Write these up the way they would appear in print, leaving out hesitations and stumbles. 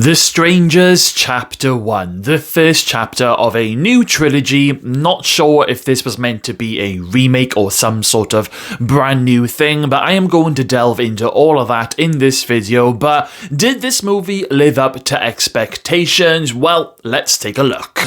The Strangers Chapter 1, the first chapter of a new trilogy. Not sure if this was meant to be a remake or some sort of brand new thing, but I am going to delve into all of that in this video. But did this movie live up to expectations? Well, let's take a look.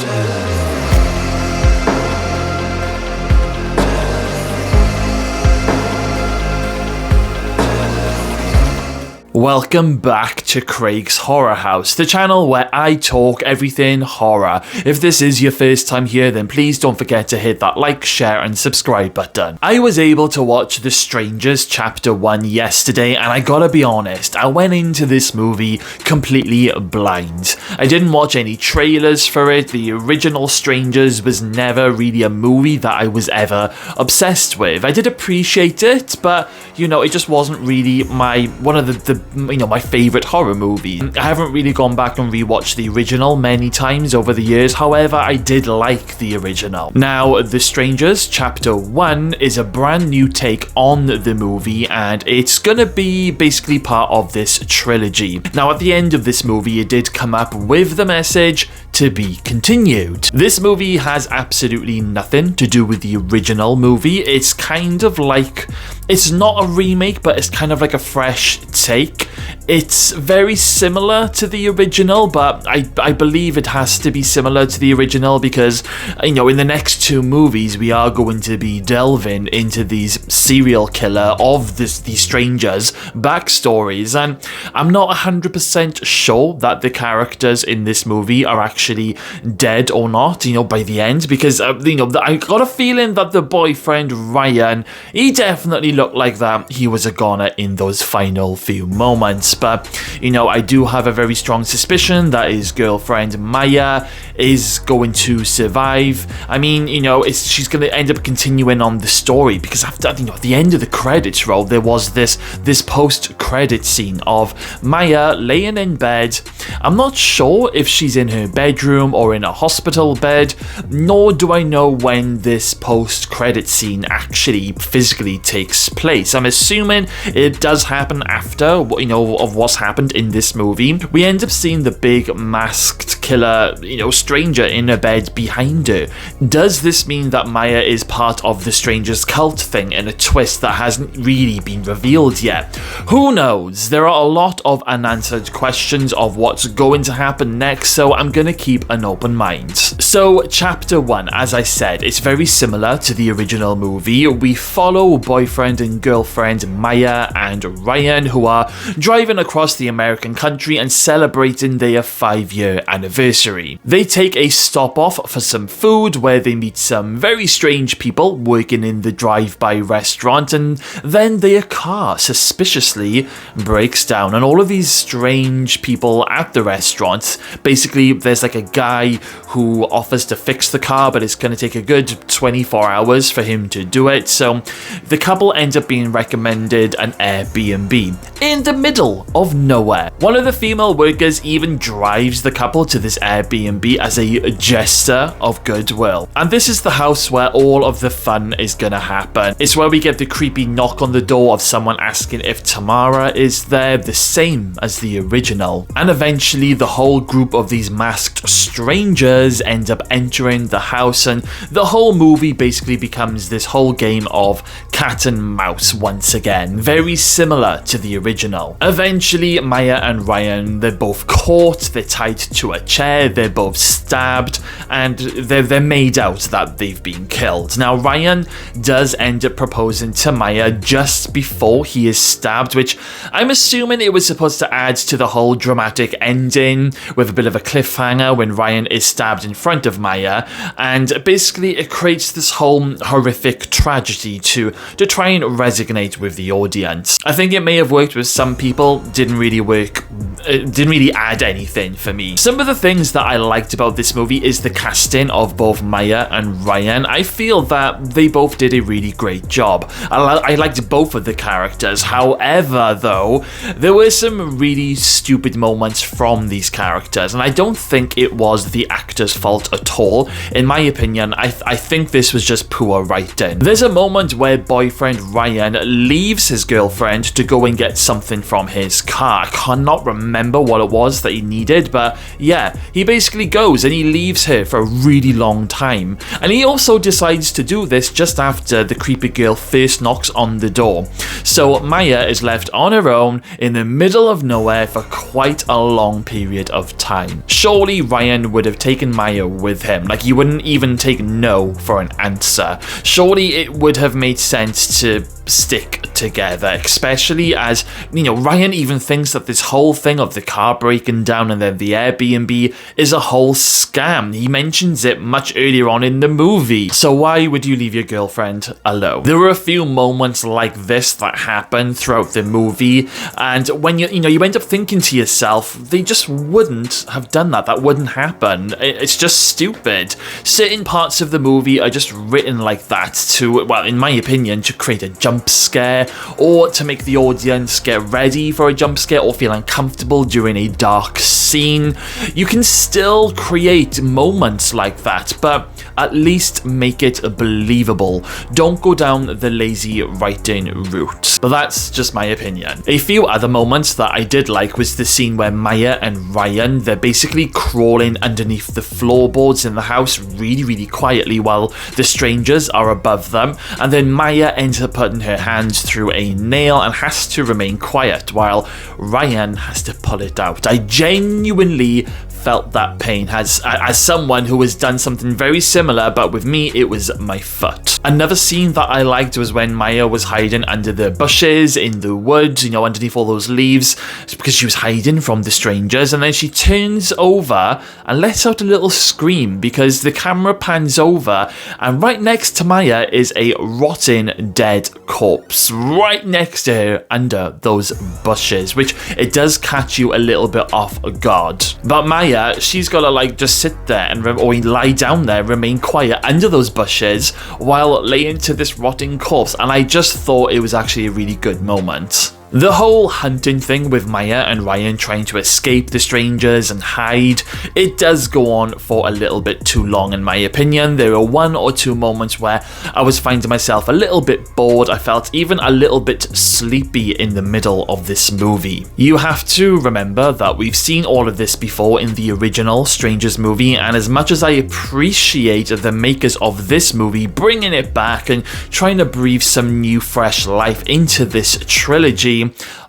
Welcome back to Craig's Horror House, the channel where I talk everything horror. If this is your first time here, then please don't forget to hit that like, share and subscribe button. I was able to watch The Strangers Chapter 1 yesterday, and I gotta be honest, I went into this movie completely blind. I didn't watch any trailers for it. The original Strangers was never really a movie that I was ever obsessed with. I did appreciate it, but you know, it just wasn't really one of my favorite horror movies. I haven't really gone back and rewatched the original many times over the years. However, I did like the original. Now, The Strangers Chapter 1 is a brand new take on the movie, and it's gonna be basically part of this trilogy. Now, at the end of this movie, it did come up with the message to be continued. This movie has absolutely nothing to do with the original movie. It's kind of like, it's not a remake, but it's kind of like a fresh take. It's very similar to the original, but I believe it has to be similar to the original because, you know, in the next two movies, we are going to be delving into these serial killer of these strangers' backstories, and I'm not 100% sure that the characters in this movie are actually dead or not, you know, by the end, because, you know, I got a feeling that the boyfriend, Ryan, he definitely looked like that he was a goner in those final few moments. But, you know, I do have a very strong suspicion that his girlfriend, Maya, is going to survive. I mean, you know, she's going to end up continuing on the story because after, you know, at the end of the credits roll, there was this post-credit scene of Maya laying in bed. I'm not sure if she's in her bedroom or in a hospital bed, nor do I know when this post-credit scene actually physically takes place. I'm assuming it does happen after, you know, of what's happened in this movie. We end up seeing the big masked killer, you know, stranger in a bed behind her. Does this mean that Maya is part of the stranger's cult thing in a twist that hasn't really been revealed yet? Who knows? There are a lot of unanswered questions of what's going to happen next, so I'm gonna keep an open mind. So, Chapter 1, as I said, it's very similar to the original movie. We follow boyfriend and girlfriend Maya and Ryan, who are driving across the American country and celebrating their 5-year anniversary. They take a stop off for some food where they meet some very strange people working in the drive-by restaurant, and then their car suspiciously breaks down, and all of these strange people at the restaurant, basically there's like a guy who offers to fix the car, but it's going to take a good 24 hours for him to do it, so the couple ends up being recommended an Airbnb in the middle of nowhere. One of the female workers even drives the couple to this Airbnb as a gesture of goodwill. And this is the house where all of the fun is gonna happen. It's where we get the creepy knock on the door of someone asking if Tamara is there, the same as the original. And eventually the whole group of these masked strangers end up entering the house, and the whole movie basically becomes this whole game of cat and mouse once again, very similar to the original. Eventually, Maya and Ryan, they're both caught, they're tied to a chair, they're both stabbed, and they're made out that they've been killed. Now, Ryan does end up proposing to Maya just before he is stabbed, which I'm assuming it was supposed to add to the whole dramatic ending with a bit of a cliffhanger when Ryan is stabbed in front of Maya, and basically it creates this whole horrific tragedy to try and resonate with the audience. I think it may have worked with some people, didn't really work, it didn't really add anything for me. Some of the things that I liked about this movie is the casting of both Maya and Ryan. I feel that they both did a really great job. I liked both of the characters. However, though, there were some really stupid moments from these characters, and I don't think it was the actor's fault at all. In my opinion, I think this was just poor writing. There's a moment where boyfriend Ryan leaves his girlfriend to go and get something from his car. I cannot remember what it was that he needed, but yeah, he basically goes and he leaves her for a really long time. And he also decides to do this just after the creepy girl first knocks on the door. So Maya is left on her own in the middle of nowhere for quite a long period of time. Surely Ryan would have taken Maya with him. Like, he wouldn't even take no for an answer. Surely it would have made sense to stick together, especially as, you know, Ryan even thinks that this whole thing of the car breaking down and then the Airbnb is a whole scam. He mentions it much earlier on in the movie. So why would you leave your girlfriend alone? There were a few moments like this that happened throughout the movie, and when you end up thinking to yourself, they just wouldn't have done that. That wouldn't happen. It's just stupid. Certain parts of the movie are just written like that to, well, in my opinion, to create a jump scare, or to make the audience get ready for a jump scare or feel uncomfortable during a dark scene. You can still create moments like that, but at least make it believable. Don't go down the lazy writing route. But that's just my opinion. A few other moments that I did like was the scene where Maya and Ryan, they're basically crawling underneath the floorboards in the house really quietly while the strangers are above them, and then Maya ends up putting her hands through a nail and has to remain quiet while Ryan has to pull it out. I genuinely felt that pain as someone who has done something very similar, but with me it was my foot. Another scene that I liked was when Maya was hiding under the bushes in the woods, you know, underneath all those leaves. It's because she was hiding from the strangers, and then she turns over and lets out a little scream because the camera pans over and right next to Maya is a rotting dead corpse right next to her under those bushes, which it does catch you a little bit off guard. But Maya, she's gotta like just sit there and or lie down there, remain quiet under those bushes while laying to this rotting corpse, and I just thought it was actually a really good moment. The whole hunting thing with Maya and Ryan trying to escape the strangers and hide, it does go on for a little bit too long in my opinion. There were one or two moments where I was finding myself a little bit bored. I felt even a little bit sleepy in the middle of this movie. You have to remember that we've seen all of this before in the original Strangers movie, and as much as I appreciate the makers of this movie bringing it back and trying to breathe some new fresh life into this trilogy,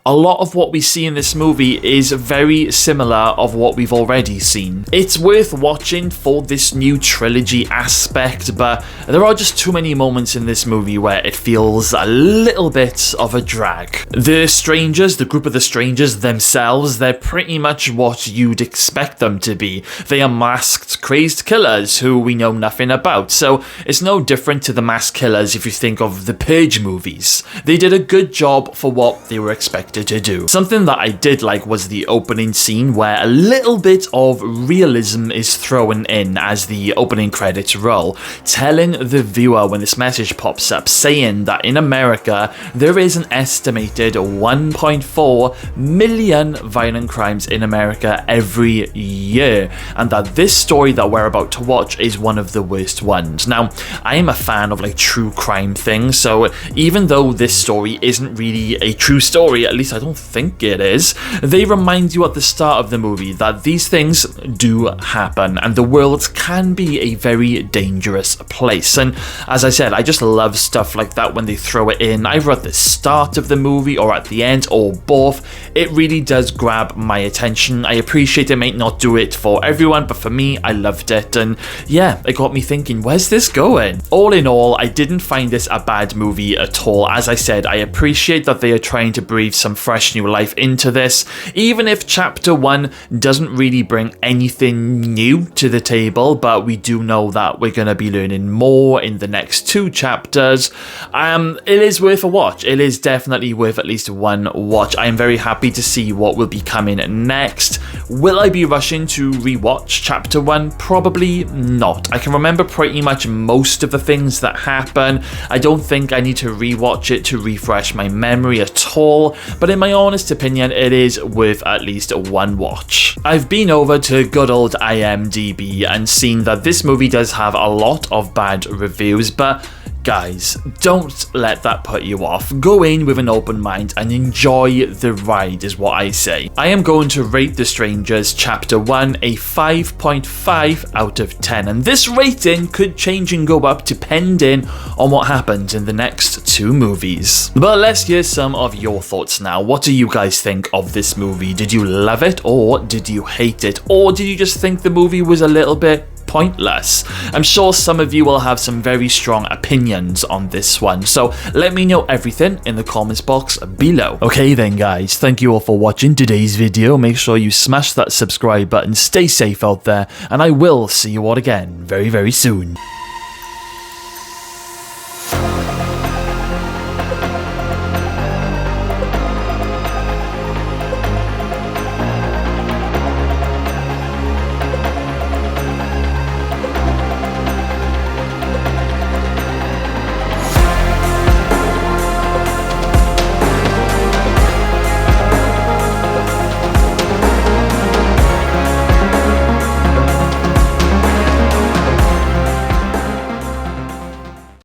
a lot of what we see in this movie is very similar of what we've already seen. It's worth watching for this new trilogy aspect, but there are just too many moments in this movie where it feels a little bit of a drag. The strangers, the group of the strangers themselves, they're pretty much what you'd expect them to be. They are masked, crazed killers who we know nothing about, so it's no different to the masked killers if you think of the Purge movies. They did a good job for what they were expected to do. Something that I did like was the opening scene where a little bit of realism is thrown in as the opening credits roll, telling the viewer when this message pops up saying that in America there is an estimated 1.4 million violent crimes in America every year, and that this story that we're about to watch is one of the worst ones. Now, I am a fan of like true crime things, so even though this story isn't really a true story, at least I don't think it is, they remind you at the start of the movie that these things do happen and the world can be a very dangerous place. And as I said, I just love stuff like that when they throw it in, either at the start of the movie or at the end or both. It really does grab my attention. I appreciate it may not do it for everyone, but for me, I loved it, and yeah, it got me thinking, where's this going? All in all, I didn't find this a bad movie at all. As I said, I appreciate that they are trying to breathe some some fresh new life into this. Even if chapter 1 doesn't really bring anything new to the table, but we do know that we're going to be learning more in the next 2 chapters, it is worth a watch. It is definitely worth at least one watch. I am very happy to see what will be coming next. Will I be rushing to rewatch chapter 1? Probably not. I can remember pretty much most of the things that happen. I don't think I need to rewatch it to refresh my memory at all, but in my honest opinion, it is worth at least one watch. I've been over to good old IMDb and seen that this movie does have a lot of bad reviews, but guys, don't let that put you off. Go in with an open mind and enjoy the ride is what I say. I am going to rate The Strangers Chapter 1 a 5.5 out of 10, and this rating could change and go up depending on what happens in the next 2 movies. But let's hear some of your thoughts now. What do you guys think of this movie? Did you love it, or did you hate it, or did you just think the movie was a little bit pointless? I'm sure some of you will have some very strong opinions on this one, so let me know everything in the comments box below. Okay then guys, thank you all for watching today's video. Make sure you smash that subscribe button, stay safe out there, and I will see you all again very, very soon.